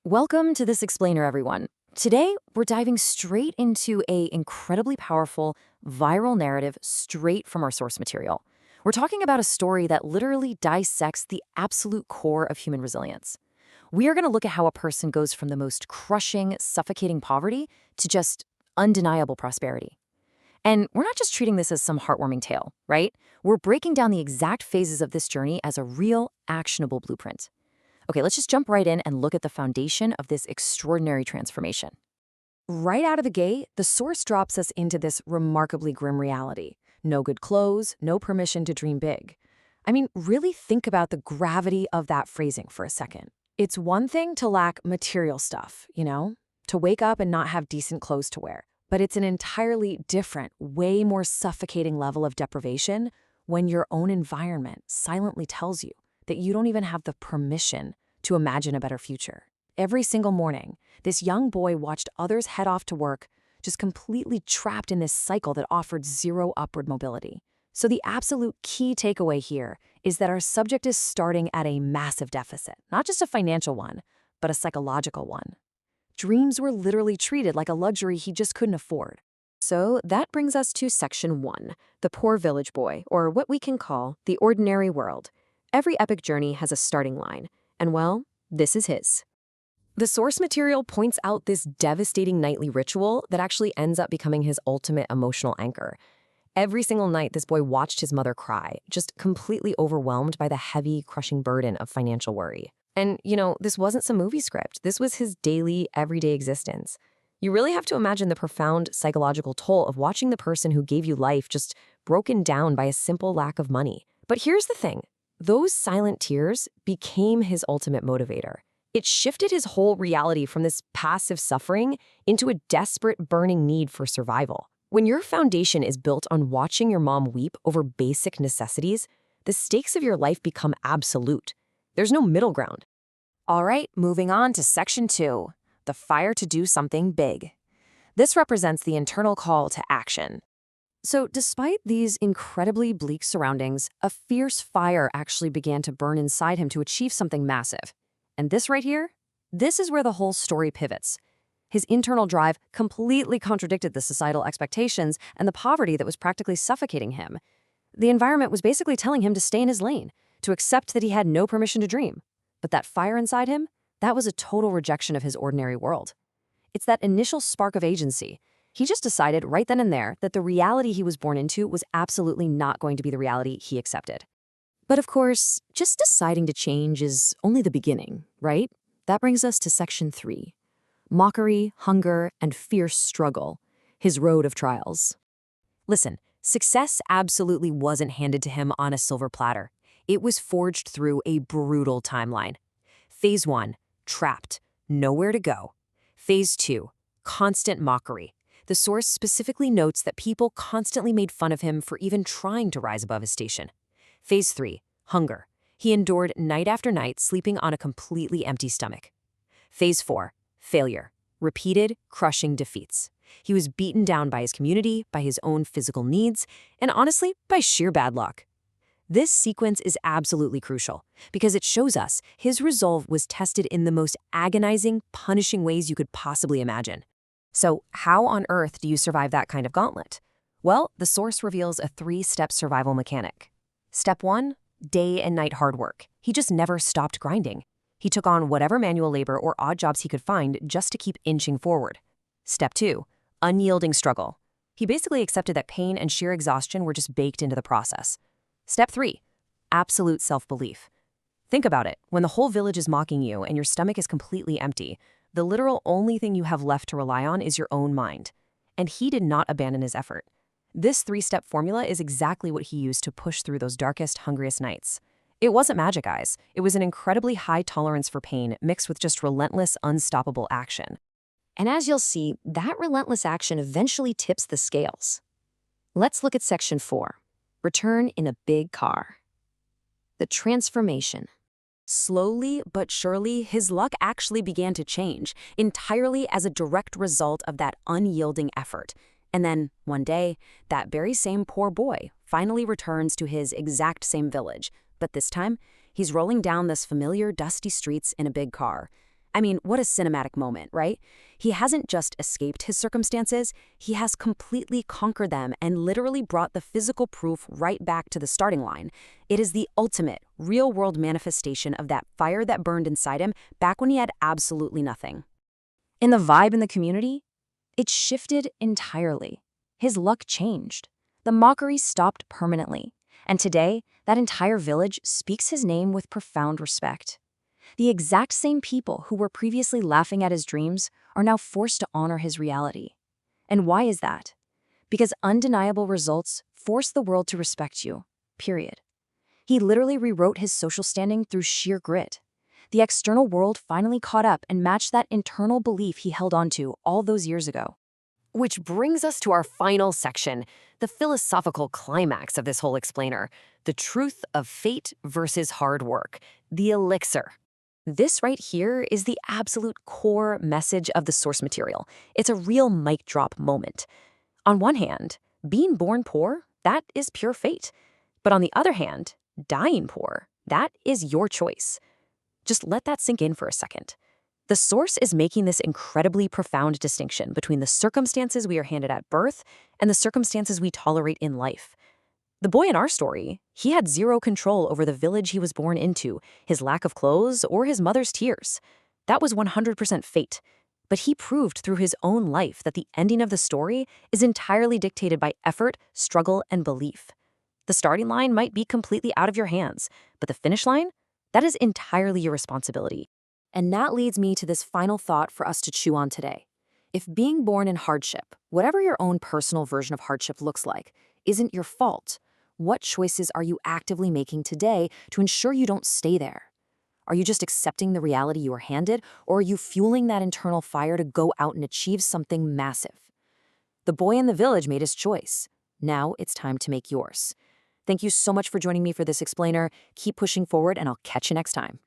Welcome to This Explainer, everyone. Today, we're diving straight into a incredibly powerful, viral narrative straight from our source material. We're talking about a story that literally dissects the absolute core of human resilience. We are going to look at how a person goes from the most crushing, suffocating poverty to just undeniable prosperity. And we're not just treating this as some heartwarming tale, right? We're breaking down the exact phases of this journey as a real, actionable blueprint. Okay, let's just jump right in and look at the foundation of this extraordinary transformation. Right out of the gate, the source drops us into this remarkably grim reality. No good clothes, no permission to dream big. I mean, really think about the gravity of that phrasing for a second. It's one thing to lack material stuff, to wake up and not have decent clothes to wear. But it's an entirely different, way more suffocating level of deprivation when your own environment silently tells you that you don't even have the permission to imagine a better future. Every single morning, this young boy watched others head off to work, just completely trapped in this cycle that offered zero upward mobility. So the absolute key takeaway here is that our subject is starting at a massive deficit, not just a financial one, but a psychological one. Dreams were literally treated like a luxury he just couldn't afford. So that brings us to section 1, the poor village boy, or what we can call the ordinary world. Every epic journey has a starting line, and well, this is his. The source material points out this devastating nightly ritual that actually ends up becoming his ultimate emotional anchor. Every single night, this boy watched his mother cry, just completely overwhelmed by the heavy, crushing burden of financial worry. And, this wasn't some movie script. This was his daily, everyday existence. You really have to imagine the profound psychological toll of watching the person who gave you life just broken down by a simple lack of money. But here's the thing. Those silent tears became his ultimate motivator. It shifted his whole reality from this passive suffering into a desperate, burning need for survival. When your foundation is built on watching your mom weep over basic necessities, the stakes of your life become absolute. There's no middle ground. All right, moving on to section 2, the fire to do something big. This represents the internal call to action. So despite these incredibly bleak surroundings, a fierce fire actually began to burn inside him to achieve something massive. And this right here, this is where the whole story pivots. His internal drive completely contradicted the societal expectations and the poverty that was practically suffocating him. The environment was basically telling him to stay in his lane, to accept that he had no permission to dream. But that fire inside him, that was a total rejection of his ordinary world. It's that initial spark of agency. He just decided right then and there that the reality he was born into was absolutely not going to be the reality he accepted. But of course, just deciding to change is only the beginning, right? That brings us to section 3. Mockery, hunger, and fierce struggle. His road of trials. Listen, success absolutely wasn't handed to him on a silver platter. It was forged through a brutal timeline. Phase 1, trapped, nowhere to go. Phase 2, constant mockery. The source specifically notes that people constantly made fun of him for even trying to rise above his station. Phase 3, hunger. He endured night after night, sleeping on a completely empty stomach. Phase 4, failure. Repeated, crushing defeats. He was beaten down by his community, by his own physical needs, and honestly, by sheer bad luck. This sequence is absolutely crucial because it shows us his resolve was tested in the most agonizing, punishing ways you could possibly imagine. So how on earth do you survive that kind of gauntlet? Well, the source reveals a 3-step survival mechanic. Step 1, day and night hard work. He just never stopped grinding. He took on whatever manual labor or odd jobs he could find just to keep inching forward. Step 2, unyielding struggle. He basically accepted that pain and sheer exhaustion were just baked into the process. Step 3, absolute self-belief. Think about it. When the whole village is mocking you and your stomach is completely empty, the literal only thing you have left to rely on is your own mind. And he did not abandon his effort. This 3-step formula is exactly what he used to push through those darkest, hungriest nights. It wasn't magic, guys. It was an incredibly high tolerance for pain mixed with just relentless, unstoppable action. And as you'll see, that relentless action eventually tips the scales. Let's look at section 4, return in a big car. The transformation. Slowly but surely, his luck actually began to change, entirely as a direct result of that unyielding effort. And then, one day, that very same poor boy finally returns to his exact same village, but this time, he's rolling down this familiar dusty streets in a big car. I mean, what a cinematic moment, right? He hasn't just escaped his circumstances, he has completely conquered them and literally brought the physical proof right back to the starting line. It is the ultimate, real-world manifestation of that fire that burned inside him back when he had absolutely nothing. In the vibe in the community, it shifted entirely. His luck changed. The mockery stopped permanently. And today, that entire village speaks his name with profound respect. The exact same people who were previously laughing at his dreams are now forced to honor his reality. And why is that? Because undeniable results force the world to respect you, period. He literally rewrote his social standing through sheer grit. The external world finally caught up and matched that internal belief he held onto all those years ago. Which brings us to our final section, the philosophical climax of this whole explainer, the truth of fate versus hard work, the elixir. This right here is the absolute core message of the source material. It's a real mic drop moment. On one hand, being born poor, that is pure fate. But on the other hand, dying poor, that is your choice. Just let that sink in for a second. The source is making this incredibly profound distinction between the circumstances we are handed at birth and the circumstances we tolerate in life. The boy in our story, he had zero control over the village he was born into, his lack of clothes, or his mother's tears. That was 100% fate. But he proved through his own life that the ending of the story is entirely dictated by effort, struggle, and belief. The starting line might be completely out of your hands, but the finish line? That is entirely your responsibility. And that leads me to this final thought for us to chew on today. If being born in hardship, whatever your own personal version of hardship looks like, isn't your fault, what choices are you actively making today to ensure you don't stay there? Are you just accepting the reality you are handed, or are you fueling that internal fire to go out and achieve something massive? The boy in the village made his choice. Now it's time to make yours. Thank you so much for joining me for this explainer. Keep pushing forward, and I'll catch you next time.